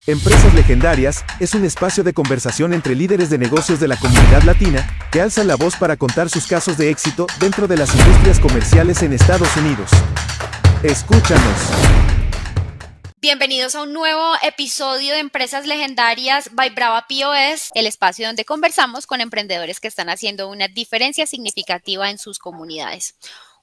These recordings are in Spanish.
Empresas Legendarias es un espacio de conversación entre líderes de negocios de la comunidad latina que alzan la voz para contar sus casos de éxito dentro de las industrias comerciales en Estados Unidos. Escúchanos. Bienvenidos a un nuevo episodio de Empresas Legendarias by Brava POS, el espacio donde conversamos con emprendedores que están haciendo una diferencia significativa en sus comunidades.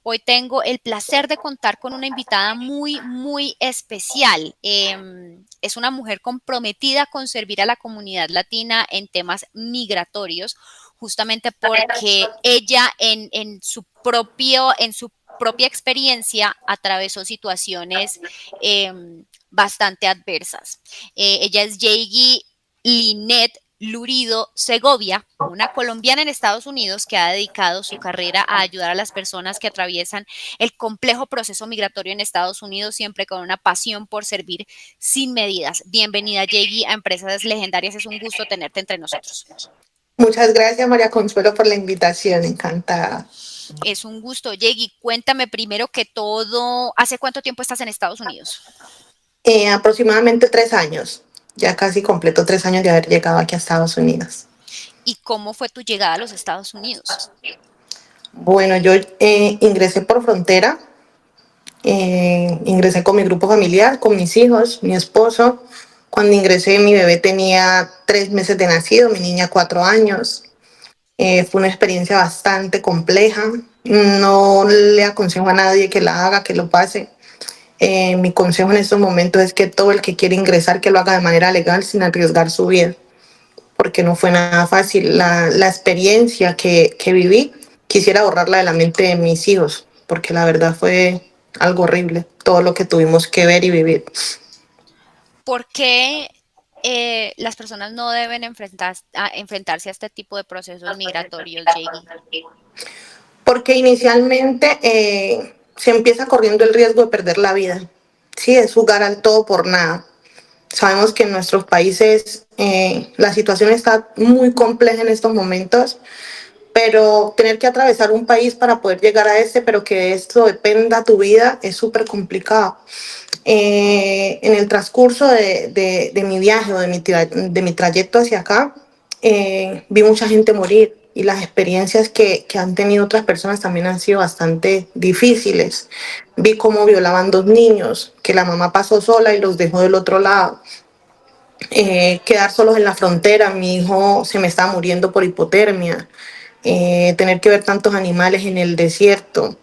Hoy tengo el placer de contar con una invitada muy especial. Es una mujer comprometida con servir a la comunidad latina en temas migratorios, justamente porque ella en su propia experiencia atravesó situaciones bastante adversas. Ella es Yeigi Linet Lurido Segovia, una colombiana en Estados Unidos que ha dedicado su carrera a ayudar a las personas que atraviesan el complejo proceso migratorio en Estados Unidos, siempre con una pasión por servir sin medidas. Bienvenida, Yeigi, a Empresas Legendarias. Es un gusto tenerte entre nosotros. Muchas gracias, María Consuelo, por la invitación. Encantada. Es un gusto. Yeigi, cuéntame primero que todo, ¿hace cuánto tiempo estás en Estados Unidos? Aproximadamente 3 años. Ya casi completo 3 años de haber llegado aquí a Estados Unidos. ¿Y cómo fue tu llegada a los Estados Unidos? Bueno, yo ingresé por frontera. Ingresé con mi grupo familiar, con mis hijos, mi esposo. Cuando ingresé, mi bebé tenía 3 meses de nacido, mi niña 4 años. Fue una experiencia bastante compleja. No le aconsejo a nadie que la haga, que lo pase. Mi consejo en estos momentos es que todo el que quiere ingresar, que lo haga de manera legal sin arriesgar su vida, porque no fue nada fácil. La experiencia que viví, quisiera borrarla de la mente de mis hijos, porque la verdad fue algo horrible, todo lo que tuvimos que ver y vivir. ¿Por qué las personas no deben enfrentarse a este tipo de procesos migratorios, Jiggy? Porque inicialmente se empieza corriendo el riesgo de perder la vida. Sí, es jugar al todo por nada. Sabemos que en nuestros países la situación está muy compleja en estos momentos, pero tener que atravesar un país para poder llegar a este, pero que esto dependa tu vida, es súper complicado. En el transcurso de mi viaje o de mi trayecto hacia acá, vi mucha gente morir y las experiencias que han tenido otras personas también han sido bastante difíciles. Vi cómo violaban 2 niños, que la mamá pasó sola y los dejó del otro lado. Quedar solos en la frontera, mi hijo se me estaba muriendo por hipotermia. Tener que ver tantos animales en el desierto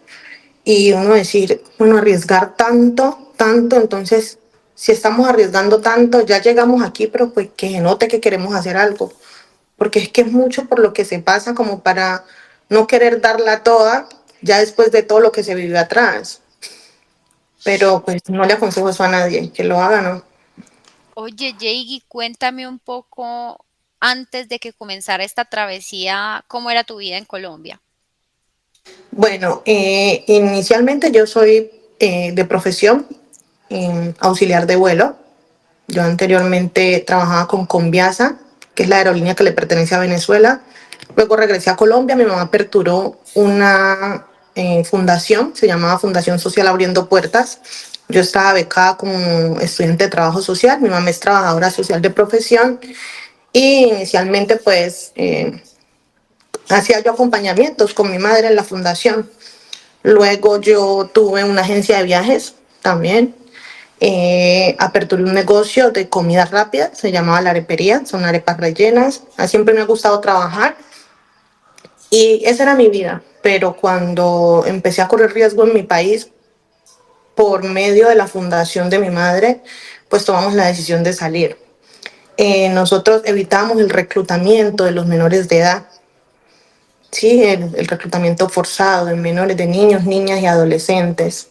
y uno decir, bueno, arriesgar tanto, entonces si estamos arriesgando tanto, ya llegamos aquí, pero pues que se note que queremos hacer algo, porque es que es mucho por lo que se pasa como para no querer darla toda ya después de todo lo que se vivió atrás. Pero pues no le aconsejo eso a nadie, que lo haga, ¿no? Oye, Jiggy, cuéntame un poco antes de que comenzara esta travesía, ¿cómo era tu vida en Colombia? Bueno, inicialmente yo soy de profesión auxiliar de vuelo. Yo anteriormente trabajaba con Conviasa, que es la aerolínea que le pertenece a Venezuela. Luego regresé a Colombia, mi mamá aperturó una fundación, se llamaba Fundación Social Abriendo Puertas. Yo estaba becada como estudiante de trabajo social, mi mamá es trabajadora social de profesión y inicialmente pues hacía yo acompañamientos con mi madre en la fundación. Luego yo tuve una agencia de viajes también. Aperturé un negocio de comida rápida, se llamaba La Arepería, son arepas rellenas. Siempre me ha gustado trabajar y esa era mi vida. Pero cuando empecé a correr riesgo en mi país, por medio de la fundación de mi madre, pues tomamos la decisión de salir. Nosotros evitamos el reclutamiento de los menores de edad. Sí, el reclutamiento forzado de menores, de niños, niñas y adolescentes.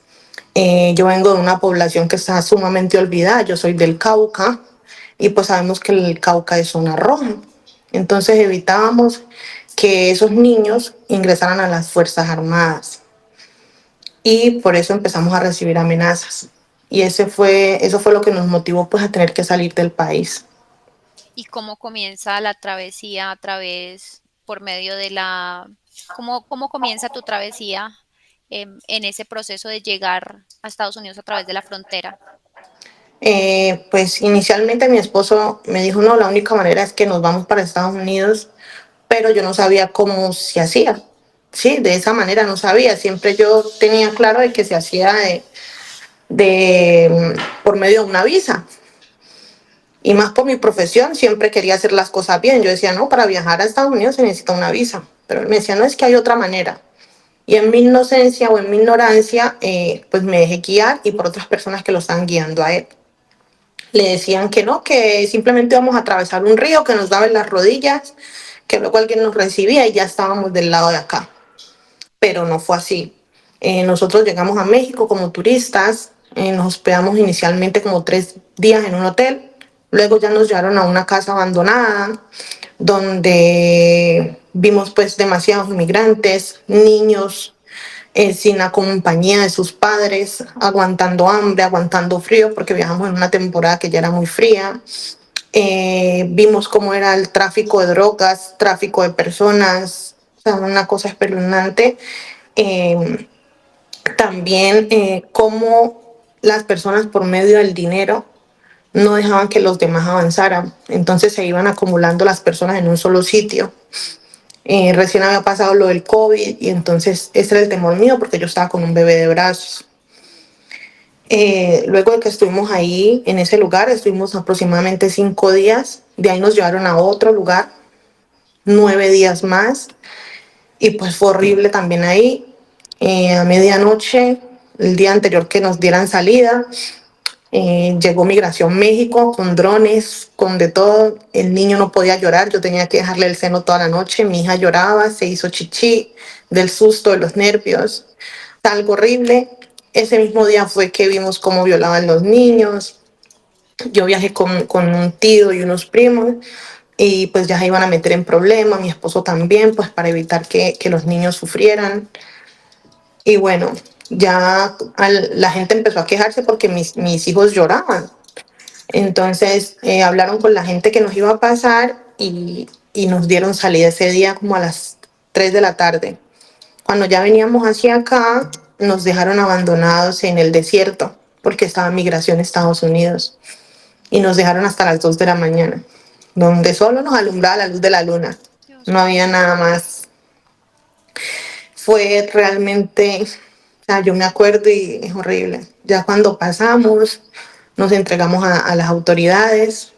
Yo vengo de una población que está sumamente olvidada, yo soy del Cauca y pues sabemos que el Cauca es zona roja. Entonces evitábamos que esos niños ingresaran a las Fuerzas Armadas y por eso empezamos a recibir amenazas. Y eso fue lo que nos motivó pues a tener que salir del país. ¿Y cómo comienza la travesía a través, por medio de cómo comienza tu travesía en ese proceso de llegar a Estados Unidos a través de la frontera? Pues inicialmente mi esposo me dijo, no, la única manera es que nos vamos para Estados Unidos, pero yo no sabía cómo se hacía. Sí, de esa manera no sabía. Siempre yo tenía claro de que se hacía por medio de una visa. Y más por mi profesión, siempre quería hacer las cosas bien. Yo decía, no, para viajar a Estados Unidos se necesita una visa. Pero él me decía, no, es que hay otra manera. Y en mi inocencia o en mi ignorancia, pues me dejé guiar y por otras personas que lo están guiando a él. Le decían que no, que simplemente íbamos a atravesar un río que nos daba en las rodillas, que luego alguien nos recibía y ya estábamos del lado de acá. Pero no fue así. Nosotros llegamos a México como turistas, nos hospedamos inicialmente como 3 días en un hotel, luego ya nos llevaron a una casa abandonada donde vimos pues demasiados inmigrantes, niños sin la compañía de sus padres, aguantando hambre, aguantando frío, porque viajamos en una temporada que ya era muy fría. Vimos cómo era el tráfico de drogas, tráfico de personas, o sea, una cosa espeluznante. Eh, También cómo las personas por medio del dinero no dejaban que los demás avanzaran. Entonces se iban acumulando las personas en un solo sitio. Recién había pasado lo del COVID y entonces ese era el temor mío porque yo estaba con un bebé de brazos. Luego de que estuvimos ahí en ese lugar, estuvimos aproximadamente 5 días. De ahí nos llevaron a otro lugar, 9 días más. Y pues fue horrible también ahí. A medianoche, el día anterior que nos dieran salida, llegó Migración México con drones, con de todo. El niño no podía llorar, yo tenía que dejarle el seno toda la noche. Mi hija lloraba, se hizo chichi del susto, de los nervios. Algo horrible. Ese mismo día fue que vimos cómo violaban los niños. Yo viajé con un tío y unos primos y pues ya se iban a meter en problemas, mi esposo también, pues para evitar que los niños sufrieran. Y bueno, ya la gente empezó a quejarse porque mis hijos lloraban. Entonces hablaron con la gente que nos iba a pasar y nos dieron salida ese día como a las 3 de la tarde. Cuando ya veníamos hacia acá, nos dejaron abandonados en el desierto porque estaba en migración a Estados Unidos y nos dejaron hasta las 2 de la mañana, donde solo nos alumbraba la luz de la luna. No había nada más. Fue realmente, o sea, yo me acuerdo y es horrible. Ya cuando pasamos, nos entregamos a las autoridades.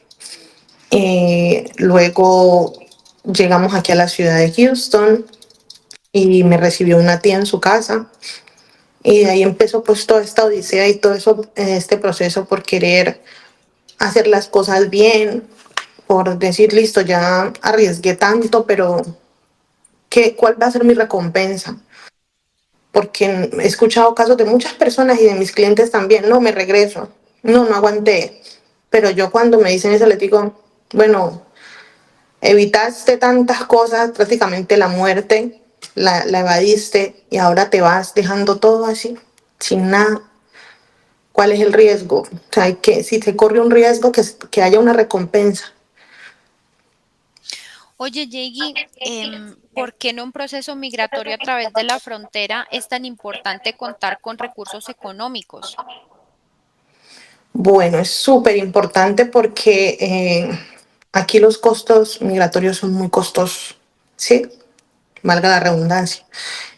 Luego llegamos aquí a la ciudad de Houston y me recibió una tía en su casa. Y de ahí empezó pues toda esta odisea y todo eso, este proceso por querer hacer las cosas bien, por decir, listo, ya arriesgué tanto, pero ¿cuál va a ser mi recompensa? Porque he escuchado casos de muchas personas y de mis clientes también, no, me regreso, no aguanté. Pero yo cuando me dicen eso les digo, bueno, evitaste tantas cosas, prácticamente la muerte, la evadiste y ahora te vas dejando todo así, sin nada. ¿Cuál es el riesgo? O sea, si se corre un riesgo, que haya una recompensa. Oye, Yeigi, ¿por qué en un proceso migratorio a través de la frontera es tan importante contar con recursos económicos? Bueno, es súper importante porque aquí los costos migratorios son muy costosos, ¿sí? Valga la redundancia.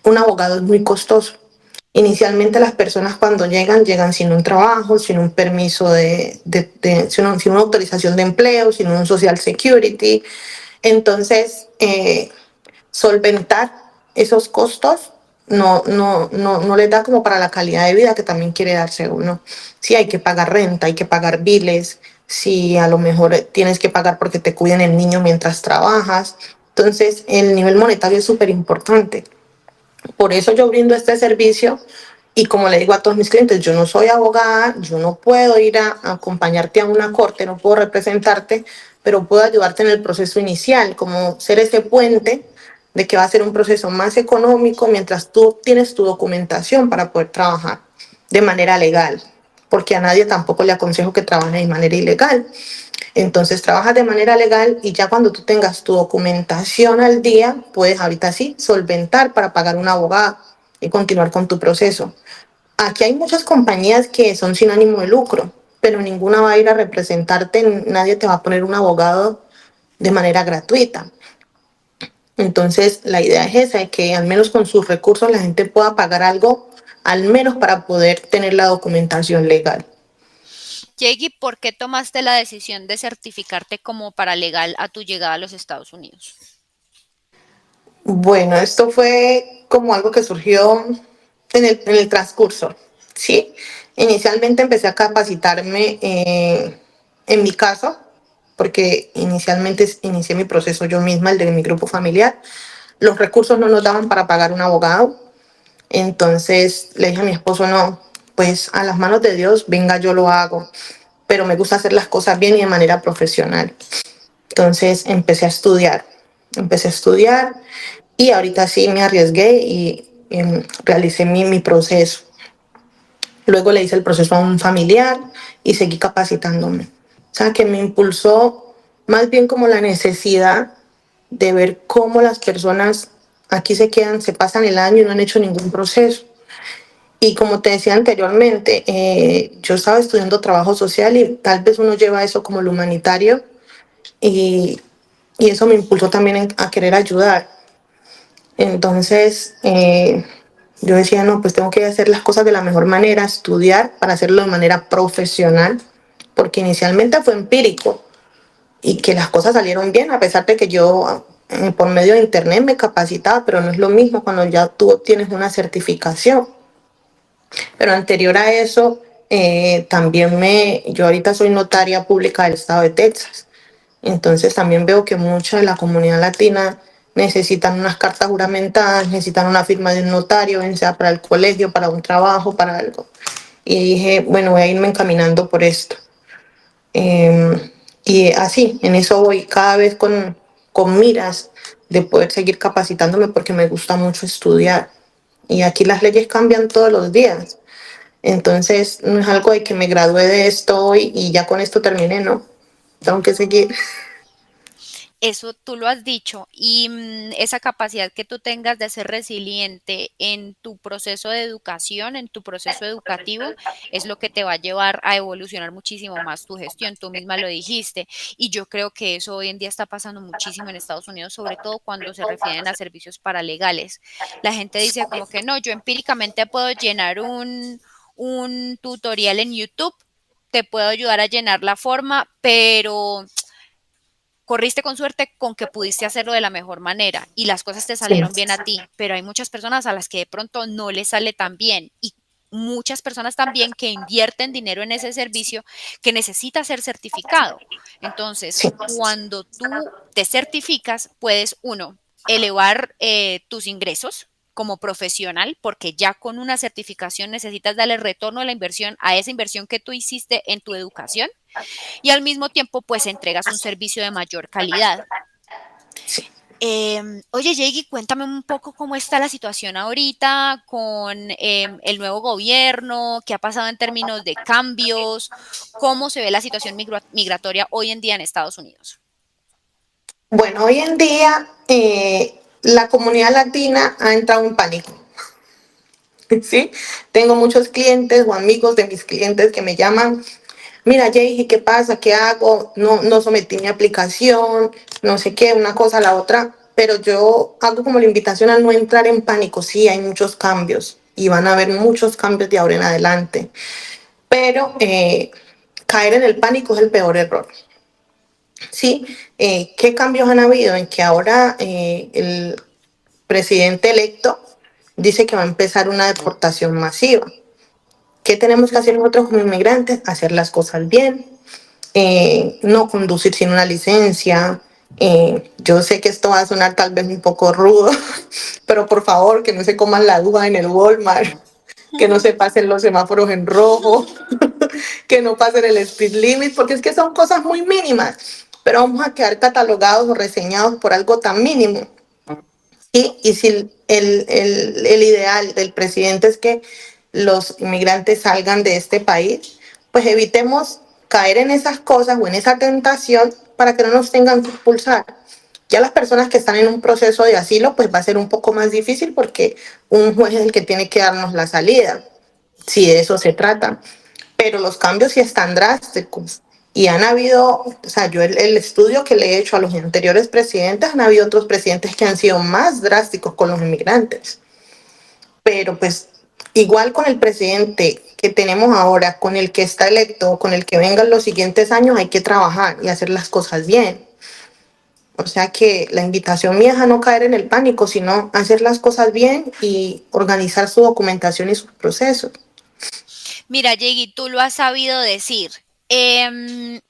Un abogado es muy costoso. Inicialmente las personas cuando llegan sin un trabajo, sin un permiso sin una autorización de empleo, sin un social security. Entonces, solventar esos costos no les da como para la calidad de vida que también quiere darse uno. Sí, hay que pagar renta, hay que pagar biles, si a lo mejor tienes que pagar porque te cuiden el niño mientras trabajas. Entonces, el nivel monetario es súper importante. Por eso yo brindo este servicio y como le digo a todos mis clientes, yo no soy abogada, yo no puedo ir a acompañarte a una corte, no puedo representarte, pero puedo ayudarte en el proceso inicial, como ser ese puente de que va a ser un proceso más económico mientras tú tienes tu documentación para poder trabajar de manera legal, porque a nadie tampoco le aconsejo que trabaje de manera ilegal. Entonces trabajas de manera legal y ya cuando tú tengas tu documentación al día, puedes ahorita sí solventar para pagar un abogado y continuar con tu proceso. Aquí hay muchas compañías que son sin ánimo de lucro pero ninguna va a ir a representarte, nadie te va a poner un abogado de manera gratuita. Entonces, la idea es esa, de que al menos con sus recursos la gente pueda pagar algo, al menos para poder tener la documentación legal. Jeggy, ¿por qué tomaste la decisión de certificarte como paralegal a tu llegada a los Estados Unidos? Bueno, esto fue como algo que surgió en el transcurso, ¿sí? Inicialmente empecé a capacitarme en mi caso, porque inicialmente inicié mi proceso yo misma, el de mi grupo familiar. Los recursos no nos daban para pagar un abogado, entonces le dije a mi esposo, no, pues a las manos de Dios, venga, yo lo hago, pero me gusta hacer las cosas bien y de manera profesional. Entonces empecé a estudiar y ahorita sí me arriesgué y realicé mi proceso. Luego le hice el proceso a un familiar y seguí capacitándome. O sea, que me impulsó más bien como la necesidad de ver cómo las personas aquí se quedan, se pasan el año y no han hecho ningún proceso. Y como te decía anteriormente, yo estaba estudiando trabajo social y tal vez uno lleva eso como lo humanitario y, y eso me impulsó también a querer ayudar. Entonces, yo decía, no, pues tengo que hacer las cosas de la mejor manera, estudiar para hacerlo de manera profesional, porque inicialmente fue empírico y que las cosas salieron bien, a pesar de que yo por medio de internet me capacitaba, pero no es lo mismo cuando ya tú obtienes una certificación. Pero anterior a eso, yo ahorita soy notaria pública del estado de Texas. Entonces también veo que mucha de la comunidad latina necesitan unas cartas juramentadas, necesitan una firma de un notario, bien sea para el colegio, para un trabajo, para algo. Y dije, bueno, voy a irme encaminando por esto. Y así, en eso voy cada vez con miras de poder seguir capacitándome porque me gusta mucho estudiar. Y aquí las leyes cambian todos los días. Entonces, no es algo de que me gradué de esto hoy y ya con esto terminé, no. Tengo que seguir. Eso tú lo has dicho y esa capacidad que tú tengas de ser resiliente en tu proceso de educación, en tu proceso educativo, es lo que te va a llevar a evolucionar muchísimo más tu gestión. Tú misma lo dijiste y yo creo que eso hoy en día está pasando muchísimo en Estados Unidos, sobre todo cuando se refieren a servicios paralegales. La gente dice como que no, yo empíricamente puedo llenar un tutorial en YouTube, te puedo ayudar a llenar la forma, pero corriste con suerte con que pudiste hacerlo de la mejor manera y las cosas te Sí, salieron bien a ti, pero hay muchas personas a las que de pronto no les sale tan bien y muchas personas también que invierten dinero en ese servicio que necesita ser certificado. Entonces, sí, cuando tú te certificas, puedes, uno, elevar tus ingresos como profesional, porque ya con una certificación necesitas darle retorno a la inversión, a esa inversión que tú hiciste en tu educación y al mismo tiempo pues entregas un servicio de mayor calidad. sí. Oye, Jeggy, cuéntame un poco cómo está la situación ahorita con el nuevo gobierno, qué ha pasado en términos de cambios, cómo se ve la situación migratoria hoy en día en Estados Unidos. Bueno, hoy en día la comunidad latina ha entrado en pánico. ¿Sí? Tengo muchos clientes o amigos de mis clientes que me llaman, mira, Jay, ¿qué pasa? ¿Qué hago? No, no sometí mi aplicación, no sé qué, una cosa a la otra, pero yo hago como la invitación a no entrar en pánico. Sí, hay muchos cambios y van a haber muchos cambios de ahora en adelante, pero caer en el pánico es el peor error. Sí, ¿qué cambios han habido? En que ahora el presidente electo dice que va a empezar una deportación masiva. ¿Qué tenemos que hacer nosotros como inmigrantes? Hacer las cosas bien, no conducir sin una licencia. Yo sé que esto va a sonar tal vez un poco rudo, pero por favor que no se coman la uva en el Walmart, que no se pasen los semáforos en rojo, que no pasen el speed limit, porque es que son cosas muy mínimas, pero vamos a quedar catalogados o reseñados por algo tan mínimo. Y si el ideal del presidente es que los inmigrantes salgan de este país, pues evitemos caer en esas cosas o en esa tentación para que no nos tengan que expulsar. Ya las personas que están en un proceso de asilo, pues va a ser un poco más difícil porque un juez es el que tiene que darnos la salida, si de eso se trata. pero los cambios sí están drásticos. Y han habido, o sea, yo el estudio que le he hecho a los anteriores presidentes, han habido otros presidentes que han sido más drásticos con los inmigrantes. Pero pues igual con el presidente que tenemos ahora, con el que está electo, con el que vengan los siguientes años, hay que trabajar y hacer las cosas bien. O sea que la invitación mía es a no caer en el pánico, sino hacer las cosas bien y organizar su documentación y sus procesos. Mira, Yegi, tú lo has sabido decir. Em,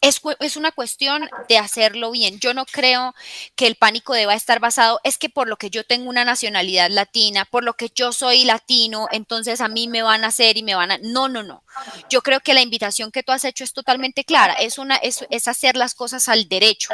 es una cuestión de hacerlo bien. Yo no creo que el pánico deba estar basado, es que por lo que yo tengo una nacionalidad latina, por lo que yo soy latino, entonces a mí me van a hacer y me van a... No, no, no. Yo creo que la invitación que tú has hecho es totalmente clara, es hacer las cosas al derecho.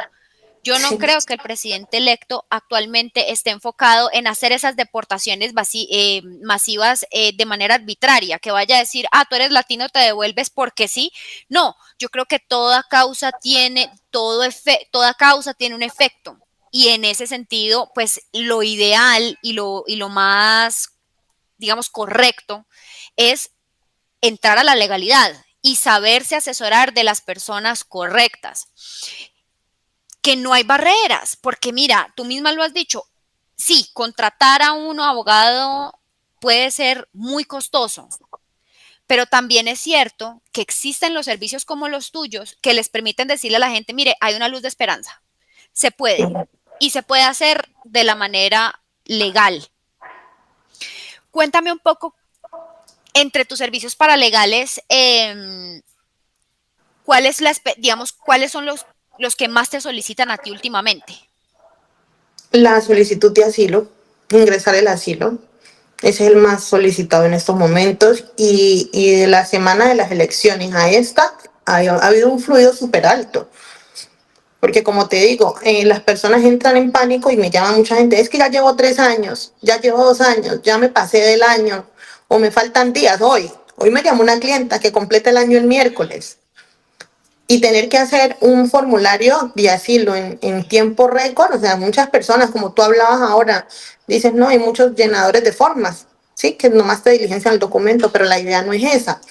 Yo no Sí. creo que el presidente electo actualmente esté enfocado en hacer esas deportaciones masivas de manera arbitraria, que vaya a decir, ah, tú eres latino, te devuelves porque sí. No, yo creo que toda causa tiene, toda causa tiene un efecto. Y en ese sentido, pues lo ideal y lo más, digamos, correcto es entrar a la legalidad y saberse asesorar de las personas correctas, que no hay barreras, porque mira, tú misma lo has dicho, sí, contratar a un abogado puede ser muy costoso, pero también es cierto que existen los servicios como los tuyos que les permiten decirle a la gente, mire, hay una luz de esperanza, se puede, y se puede hacer de la manera legal. Cuéntame un poco, entre tus servicios paralegales, digamos, cuáles son los que más te solicitan a ti últimamente. La solicitud de asilo, ingresar el asilo, ese es el más solicitado en estos momentos y de la semana de las elecciones a esta ha habido un fluido súper alto. Porque como te digo, las personas entran en pánico y me llama mucha gente, es que ya llevo 3 años, ya llevo 2 años, ya me pasé del año o me faltan días hoy. Hoy me llamó una clienta que completa el año el miércoles y tener que hacer un formulario de asilo en tiempo récord, o sea, muchas personas, como tú hablabas ahora, dices, no, hay muchos llenadores de formas, sí, que nomás te diligencian el documento, pero la idea no es esa.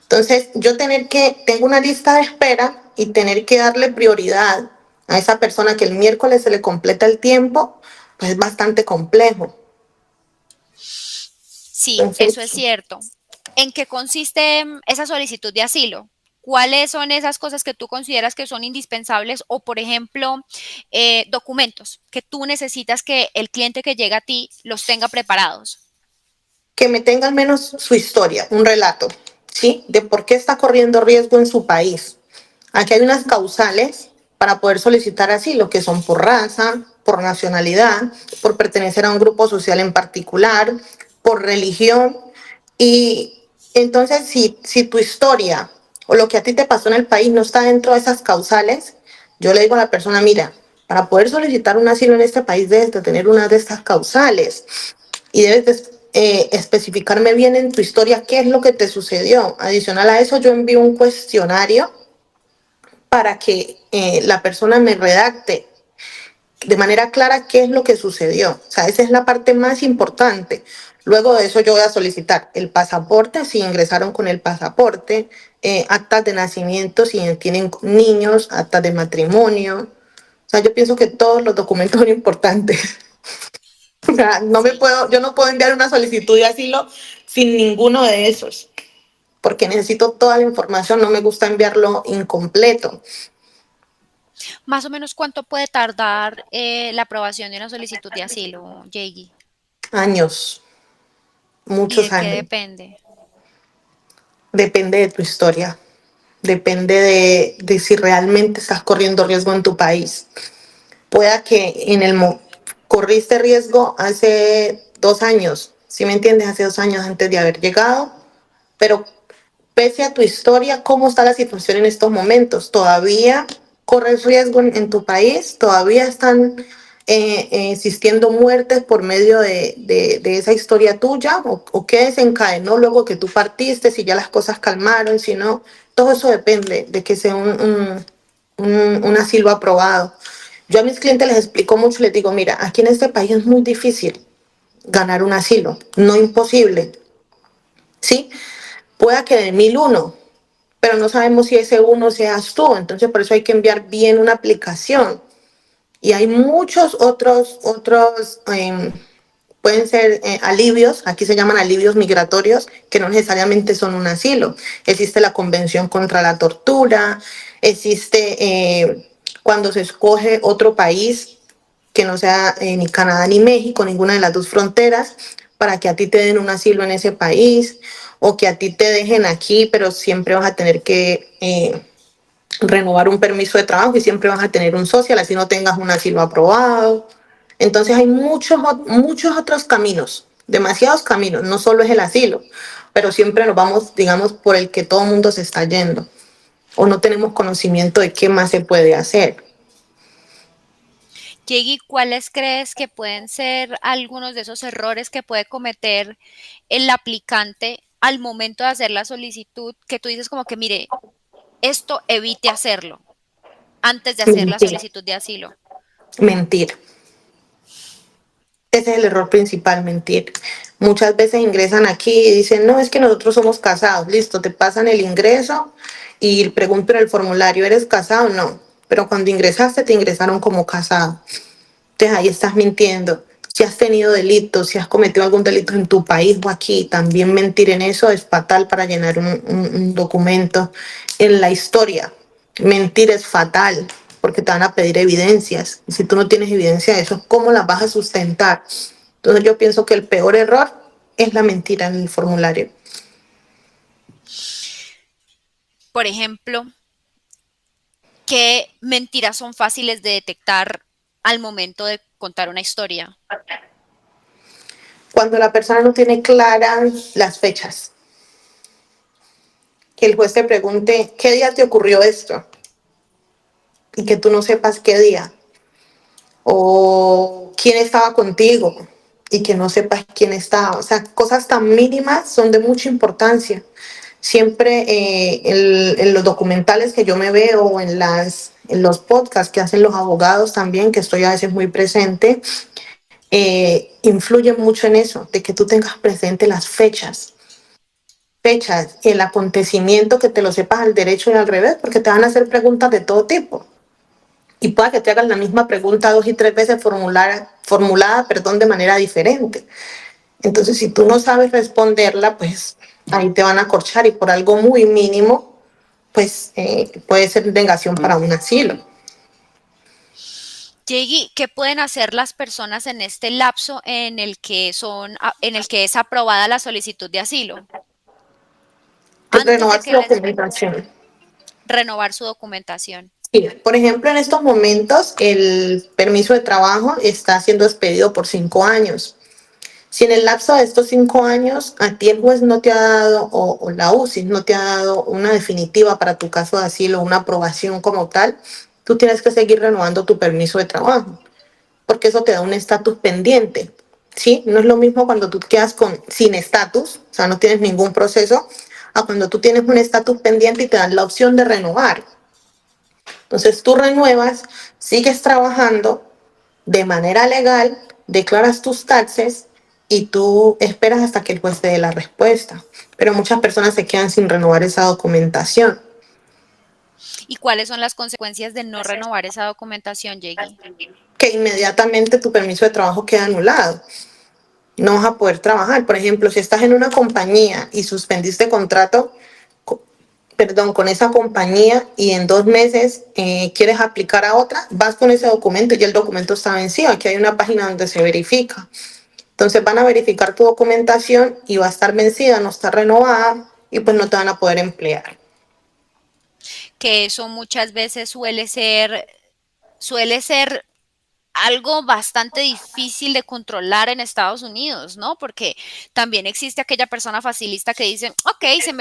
Entonces, yo tengo una lista de espera y tener que darle prioridad a esa persona que el miércoles se le completa el tiempo, pues es bastante complejo. Sí, eso es Entonces, cierto. ¿En qué consiste esa solicitud de asilo? ¿Cuáles son esas cosas que tú consideras que son indispensables o, por ejemplo, documentos que tú necesitas que el cliente que llega a ti los tenga preparados? que me tenga al menos su historia, un relato, ¿sí? De por qué está corriendo riesgo en su país. Aquí hay unas causales para poder solicitar asilo, que son por raza, por nacionalidad, por pertenecer a un grupo social en particular, por religión. Y entonces, si tu historia o lo que a ti te pasó en el país no está dentro de esas causales, yo le digo a la persona, mira, para poder solicitar un asilo en este país debes de tener una de estas causales y debes especificarme bien en tu historia qué es lo que te sucedió. Adicional a eso, yo envío un cuestionario para que la persona me redacte de manera clara qué es lo que sucedió. O sea, esa es la parte más importante. Luego de eso yo voy a solicitar el pasaporte, si ingresaron con el pasaporte, actas de nacimiento, si tienen niños, actas de matrimonio. O sea, yo pienso que todos los documentos son importantes. O sea, Sí. yo no puedo enviar una solicitud de asilo sin ninguno de esos, porque necesito toda la información, no me gusta enviarlo incompleto. Más o menos, ¿cuánto puede tardar la aprobación de una solicitud de asilo, Yeigi? Años, ¿Y muchos de qué años. depende? Depende de tu historia, depende de si realmente estás corriendo riesgo en tu país. Pueda que corriste riesgo hace 2 años, ¿sí me entiendes? Hace 2 años antes de haber llegado, pero pese a tu historia, ¿cómo está la situación en estos momentos? ¿Todavía corres riesgo en tu país? ¿Todavía están existiendo muertes por medio de esa historia tuya? ¿O qué desencadenó luego que tú partiste? Si ya las cosas calmaron, si no, todo eso depende de que sea un asilo aprobado. Yo a mis clientes les explico mucho, les digo, mira, aquí en este país es muy difícil ganar un asilo, no imposible, ¿sí? pueda que de 1001, pero no sabemos si ese uno seas tú. Entonces, por eso hay que enviar bien una aplicación. Y hay muchos otros pueden ser alivios, aquí se llaman alivios migratorios, que no necesariamente son un asilo. Existe la Convención contra la Tortura, existe cuando se escoge otro país que no sea ni Canadá ni México, ninguna de las dos fronteras, para que a ti te den un asilo en ese país o que a ti te dejen aquí, pero siempre vas a tener que renovar un permiso de trabajo y siempre vas a tener un social, así no tengas un asilo aprobado. Entonces hay muchos otros caminos, demasiados caminos, no solo es el asilo, pero siempre nos vamos, digamos, por el que todo el mundo se está yendo o no tenemos conocimiento de qué más se puede hacer. Jiggy, ¿cuáles crees que pueden ser algunos de esos errores que puede cometer el aplicante al momento de hacer la solicitud? Que tú dices como que, mire, esto evite hacerlo antes de hacer la Mentir, solicitud de asilo. mentir. Ese es el error principal, mentir. Muchas veces ingresan aquí y dicen, no, es que nosotros somos casados. Listo, te pasan el ingreso y preguntan en el formulario, ¿eres casado? No. Pero cuando ingresaste, te ingresaron como casado. Entonces ahí estás mintiendo. Si has tenido delitos, si has cometido algún delito en tu país o aquí, también mentir en eso es fatal para llenar un documento. En la historia, mentir es fatal porque te van a pedir evidencias. Y si tú no tienes evidencia de eso, ¿cómo las vas a sustentar? Entonces yo pienso que el peor error es la mentira en el formulario. Por ejemplo, ¿qué mentiras son fáciles de detectar al momento de contar una historia? Cuando la persona no tiene claras las fechas, que el juez te pregunte, ¿qué día te ocurrió esto? Y que tú no sepas qué día. O quién estaba contigo y que no sepas quién estaba. O sea, cosas tan mínimas son de mucha importancia. Siempre en los documentales que yo me veo, en los podcasts que hacen los abogados también, que estoy a veces muy presente, influye mucho en eso, de que tú tengas presente las fechas, el acontecimiento, que te lo sepas al derecho y al revés, porque te van a hacer preguntas de todo tipo y pueda que te hagan la misma pregunta 2 y 3 veces formulada, perdón, de manera diferente. Entonces, si tú no sabes responderla, pues ahí te van a corchar y por algo muy mínimo, pues puede ser negación para un asilo. Jiggy, ¿qué pueden hacer las personas en este lapso en el que es aprobada la solicitud de asilo? Antes de Renovar que su les documentación. renovar su documentación. Sí, por ejemplo, en estos momentos el permiso de trabajo está siendo expedido por 5 años. Si en el lapso de estos 5 años a ti el juez no te ha dado, o la UCI no te ha dado una definitiva para tu caso de asilo, una aprobación como tal, tú tienes que seguir renovando tu permiso de trabajo, porque eso te da un estatus pendiente. ¿Sí? No es lo mismo cuando tú quedas sin estatus, o sea, no tienes ningún proceso, a cuando tú tienes un estatus pendiente y te dan la opción de renovar. Entonces tú renuevas, sigues trabajando de manera legal, declaras tus taxes y tú esperas hasta que el juez te dé la respuesta. Pero muchas personas se quedan sin renovar esa documentación, ¿Y cuáles son las consecuencias de no renovar esa documentación, Jiggy? que inmediatamente tu permiso de trabajo queda anulado. No vas a poder trabajar. Por ejemplo, si estás en una compañía y suspendiste contrato, perdón, con esa compañía y en 2 meses quieres aplicar a otra, vas con ese documento y el documento está vencido. Aquí hay una página donde se verifica. Entonces van a verificar tu documentación y va a estar vencida, no está renovada y pues no te van a poder emplear. Que eso muchas veces suele ser algo bastante difícil de controlar en Estados Unidos, ¿no? Porque también existe aquella persona facilista que dice, ok, se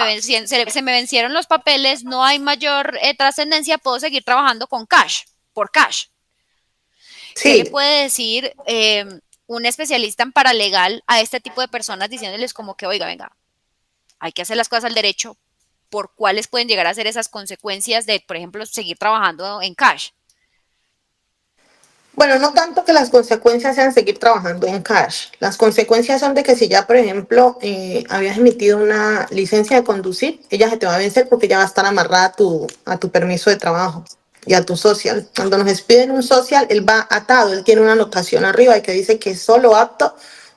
me vencieron los papeles, no hay mayor trascendencia, puedo seguir trabajando con cash, por cash. ¿Qué le Sí, puede decir un especialista en paralegal a este tipo de personas diciéndoles como que, oiga, venga, hay que hacer las cosas al derecho, por cuáles pueden llegar a ser esas consecuencias de, por ejemplo, seguir trabajando en cash? Bueno, no tanto que las consecuencias sean seguir trabajando en cash. Las consecuencias son de que si ya, por ejemplo, habías emitido una licencia de conducir, ella se te va a vencer porque ya va a estar amarrada a tu permiso de trabajo y a tu social. Cuando nos expiden un social, él va atado, él tiene una anotación arriba que dice que es solo apto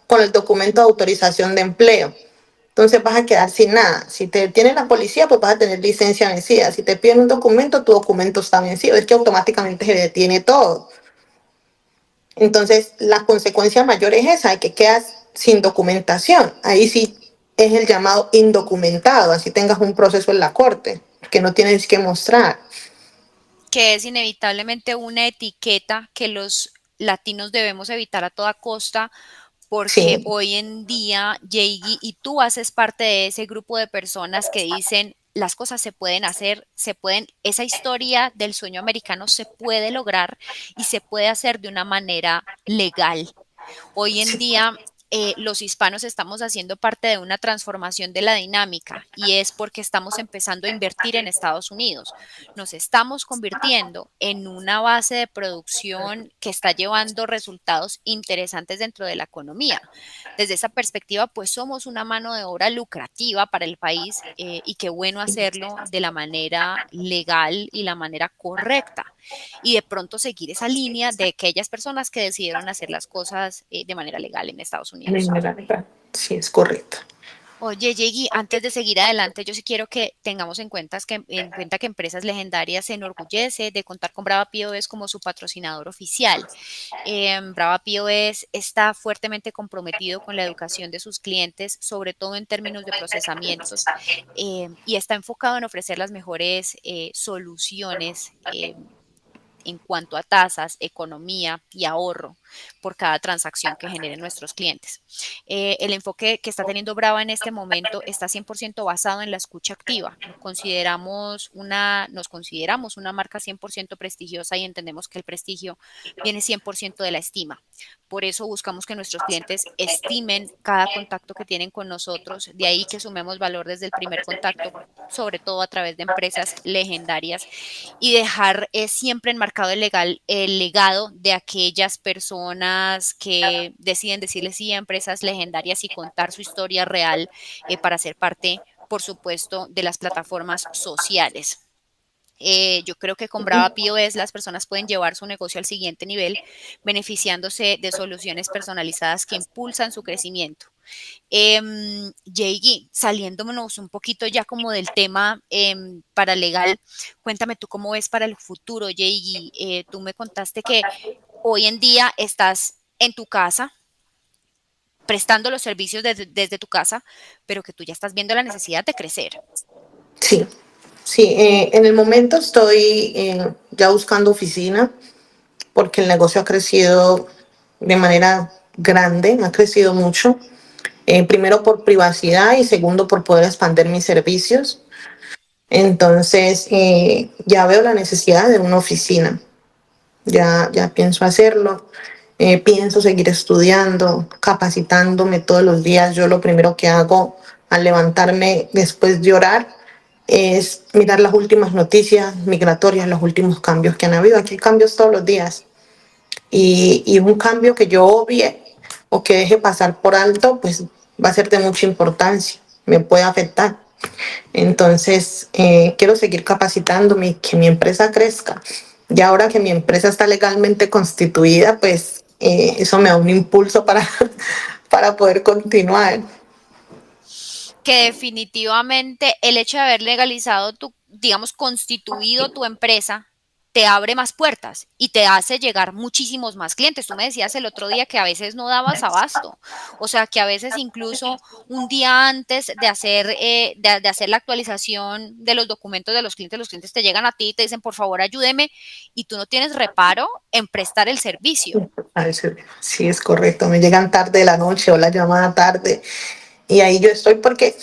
con el documento de autorización de empleo. Entonces vas a quedar sin nada. Si te detiene la policía, pues vas a tener licencia vencida. Si te piden un documento, tu documento está vencido. Es que automáticamente se detiene todo. Entonces, la consecuencia mayor es esa, de que quedas sin documentación. Ahí sí es el llamado indocumentado, así tengas un proceso en la corte, que no tienes que mostrar. Que es inevitablemente una etiqueta que los latinos debemos evitar a toda costa, porque Sí, hoy en día, Yeigi, y tú haces parte de ese grupo de personas que dicen las cosas se pueden hacer, se pueden, esa historia del sueño americano se puede lograr y se puede hacer de una manera legal. Hoy en sí. día, los hispanos estamos haciendo parte de una transformación de la dinámica y es porque estamos empezando a invertir en Estados Unidos. Nos estamos convirtiendo en una base de producción que está llevando resultados interesantes dentro de la economía. Desde esa perspectiva, pues somos una mano de obra lucrativa para el país, y qué bueno hacerlo de la manera legal y la manera correcta y de pronto seguir esa línea de aquellas personas que decidieron hacer las cosas, de manera legal en Estados Unidos. Sí, es correcto. Oye, Yegi, antes de seguir adelante, yo sí quiero que tengamos en cuenta que Empresas Legendarias se enorgullece de contar con Brava POS como su patrocinador oficial. Brava POS está fuertemente comprometido con la educación de sus clientes, sobre todo en términos de procesamientos, y está enfocado en ofrecer las mejores soluciones en cuanto a tasas, economía y ahorro por cada transacción que generen nuestros clientes. El enfoque que está teniendo Brava en este momento está 100% basado en la escucha activa. Nos consideramos una marca 100% prestigiosa y entendemos que el prestigio viene 100% de la estima. Por eso buscamos que nuestros clientes estimen cada contacto que tienen con nosotros, de ahí que sumemos valor desde el primer contacto, sobre todo a través de empresas legendarias, y dejar siempre enmarcado el legado de aquellas personas que deciden decirle sí a empresas legendarias y contar su historia real, para ser parte, por supuesto, de las plataformas sociales. Yo creo que con Brava POS las personas pueden llevar su negocio al siguiente nivel, beneficiándose de soluciones personalizadas que impulsan su crecimiento. Yeigi, saliéndonos un poquito ya como del tema paralegal, cuéntame tú cómo ves para el futuro, Yeigi. Tú me contaste que hoy en día estás en tu casa, prestando los servicios desde tu casa, pero que tú ya estás viendo la necesidad de crecer. Sí, sí. En el momento estoy ya buscando oficina porque el negocio ha crecido de manera grande, ha crecido mucho. Primero por privacidad y segundo por poder expandir mis servicios. Entonces, ya veo la necesidad de una oficina. Ya pienso hacerlo. Pienso seguir estudiando, capacitándome todos los días. Yo lo primero que hago al levantarme después de orar es mirar las últimas noticias migratorias, los últimos cambios que han habido. Aquí hay cambios todos los días. Y un cambio que yo obvie o que deje pasar por alto, pues va a ser de mucha importancia, me puede afectar. Entonces, quiero seguir capacitándome y que mi empresa crezca. Y ahora que mi empresa está legalmente constituida, pues eso me da un impulso para, para poder continuar. Que definitivamente el hecho de haber legalizado tu, digamos, constituido tu empresa, te abre más puertas y te hace llegar muchísimos más clientes. Tú me decías el otro día que a veces no dabas abasto, o sea, que a veces incluso un día antes de hacer la actualización de los documentos de los clientes te llegan a ti y te dicen, por favor, ayúdeme, y tú no tienes reparo en prestar el servicio. Sí, es correcto. Me llegan tarde de la noche o la llamada tarde. Y ahí yo estoy porque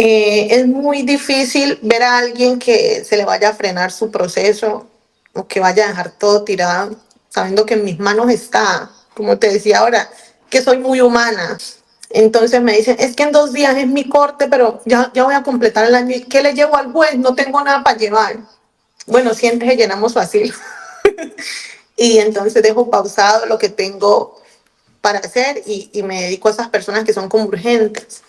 es muy difícil ver a alguien que se le vaya a frenar su proceso o que vaya a dejar todo tirado, sabiendo que en mis manos está, como te decía ahora, que soy muy humana. Entonces me dicen, es que en 2 días es mi corte, pero ya voy a completar el año. ¿Y qué le llevo al juez? No tengo nada para llevar. Bueno, siempre llenamos fácil. y entonces dejo pausado lo que tengo para hacer y me dedico a esas personas que son como urgentes.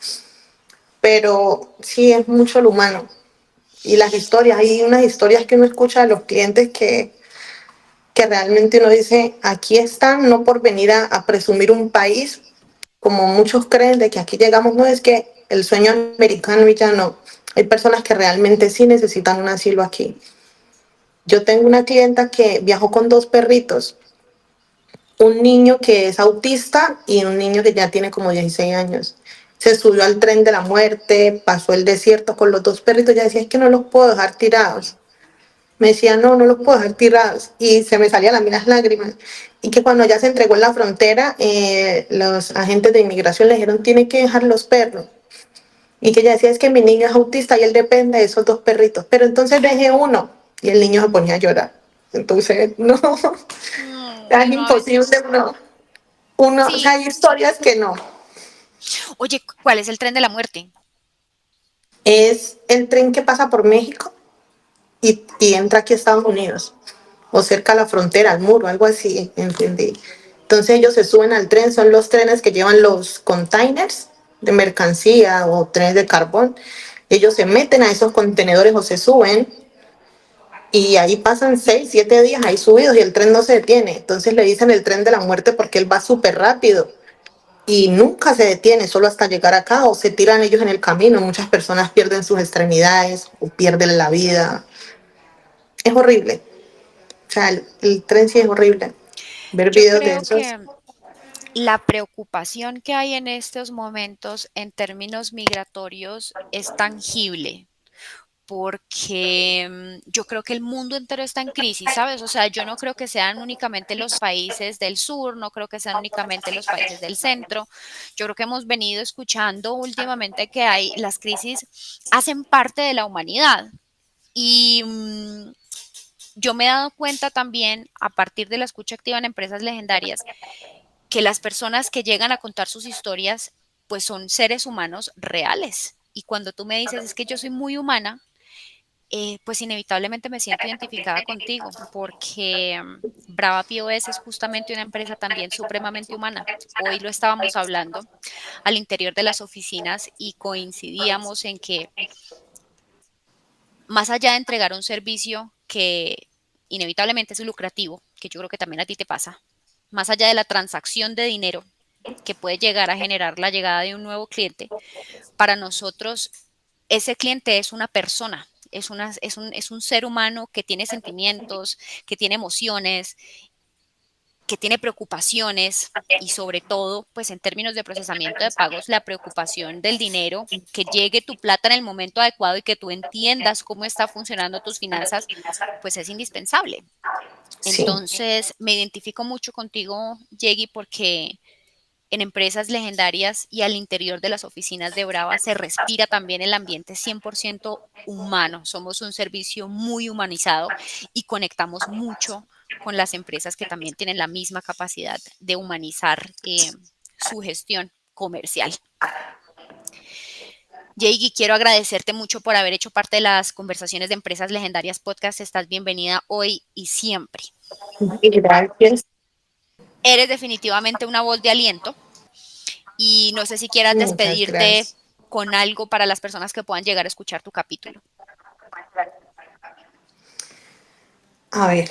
Pero sí, es mucho lo humano. Y las historias, hay unas historias que uno escucha de los clientes que realmente uno dice, aquí están, no por venir a presumir un país, como muchos creen de que aquí llegamos, no es que el sueño americano y ya no. Hay personas que realmente sí necesitan un asilo aquí. Yo tengo una clienta que viajó con dos perritos, un niño que es autista y un niño que ya tiene como 16 años. Se subió al tren de la muerte, pasó el desierto con los dos perritos, ya decía, es que no los puedo dejar tirados. Me decía, no, no los puedo dejar tirados. Y se me salían a mí las lágrimas. Y que cuando ya se entregó en la frontera, los agentes de inmigración le dijeron, tiene que dejar los perros. Y que ella decía, es que mi niño es autista y él depende de esos dos perritos. Pero entonces dejé uno. Y el niño se ponía a llorar. Entonces, no, es No, a imposible veces o sea, sí. hay historias que no. Oye, ¿cuál es el tren de la muerte? Es el tren que pasa por México y entra aquí a Estados Unidos. O cerca a la frontera, al muro, algo así, entendí. Entonces ellos se suben al tren, son los trenes que llevan los containers de mercancía o trenes de carbón. Ellos se meten a esos contenedores o se suben y ahí pasan 6, 7 días ahí subidos y el tren no se detiene. Entonces le dicen el tren de la muerte porque él va súper rápido y nunca se detiene, solo hasta llegar acá o se tiran ellos en el camino. Muchas personas pierden sus extremidades o pierden la vida. Es horrible. O sea, el tren sí es horrible. Ver Yo videos de creo esos. que la preocupación que hay en estos momentos en términos migratorios es tangible, porque yo creo que el mundo entero está en crisis, ¿sabes? O sea, yo no creo que sean únicamente los países del sur, no creo que sean únicamente los países del centro. Yo creo que hemos venido escuchando últimamente que hay las crisis hacen parte de la humanidad y yo me he dado cuenta también a partir de la escucha activa en empresas legendarias que las personas que llegan a contar sus historias pues son seres humanos reales. Y cuando tú me dices es que yo soy muy humana, pues inevitablemente me siento identificada contigo, porque Brava POS es justamente una empresa también supremamente humana. Hoy lo estábamos hablando al interior de las oficinas y coincidíamos en que más allá de entregar un servicio que inevitablemente es lucrativo, que yo creo que también a ti te pasa, más allá de la transacción de dinero que puede llegar a generar la llegada de un nuevo cliente, para nosotros ese cliente es una persona, es un ser humano que tiene sentimientos, que tiene emociones, que tiene preocupaciones y sobre todo, pues en términos de procesamiento de pagos, la preocupación del dinero, que llegue tu plata en el momento adecuado y que tú entiendas cómo está funcionando tus finanzas, pues es indispensable. Sí, Entonces, me identifico mucho contigo, Yegi, porque en empresas legendarias y al interior de las oficinas de Brava se respira también el ambiente 100% humano. Somos un servicio muy humanizado y conectamos mucho con las empresas que también tienen la misma capacidad de humanizar su gestión comercial. Yeigi, quiero agradecerte mucho por haber hecho parte de las conversaciones de Empresas Legendarias Podcast. Estás bienvenida hoy y siempre. gracias. Eres definitivamente una voz de aliento y no sé si quieras Muchas despedirte gracias. con algo para las personas que puedan llegar a escuchar tu capítulo. A ver,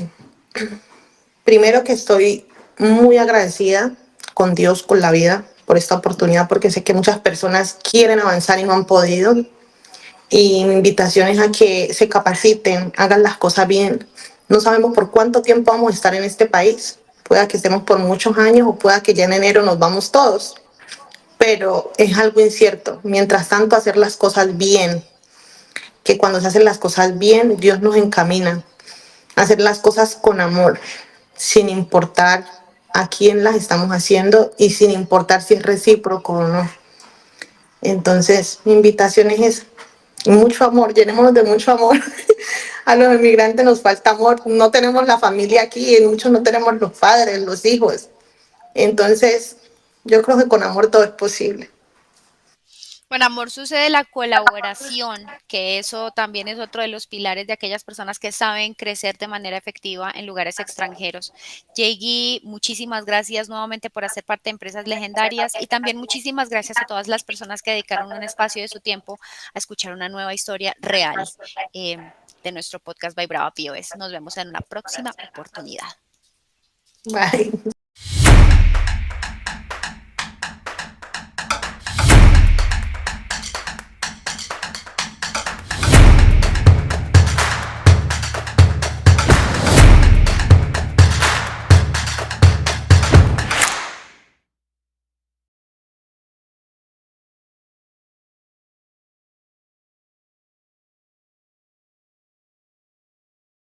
primero que estoy muy agradecida con Dios, con la vida, por esta oportunidad, porque sé que muchas personas quieren avanzar y no han podido. Y mi invitación es a que se capaciten, hagan las cosas bien. No sabemos por cuánto tiempo vamos a estar en este país. Pueda que estemos por muchos años o pueda que ya en enero nos vamos todos. Pero es algo incierto. Mientras tanto, hacer las cosas bien. Que cuando se hacen las cosas bien, Dios nos encamina. Hacer las cosas con amor, sin importar a quién las estamos haciendo y sin importar si es recíproco o no. Entonces, mi invitación es esa. Mucho amor, llenémonos de mucho amor. A los inmigrantes nos falta amor. No tenemos la familia aquí, y muchos no tenemos los padres, los hijos. Entonces, yo creo que con amor todo es posible. Con amor sucede la colaboración, que eso también es otro de los pilares de aquellas personas que saben crecer de manera efectiva en lugares extranjeros. Jaggy, muchísimas gracias nuevamente por hacer parte de Empresas Legendarias y también muchísimas gracias a todas las personas que dedicaron un espacio de su tiempo a escuchar una nueva historia real de nuestro podcast by Brava POS. Nos vemos en una próxima oportunidad. Bye.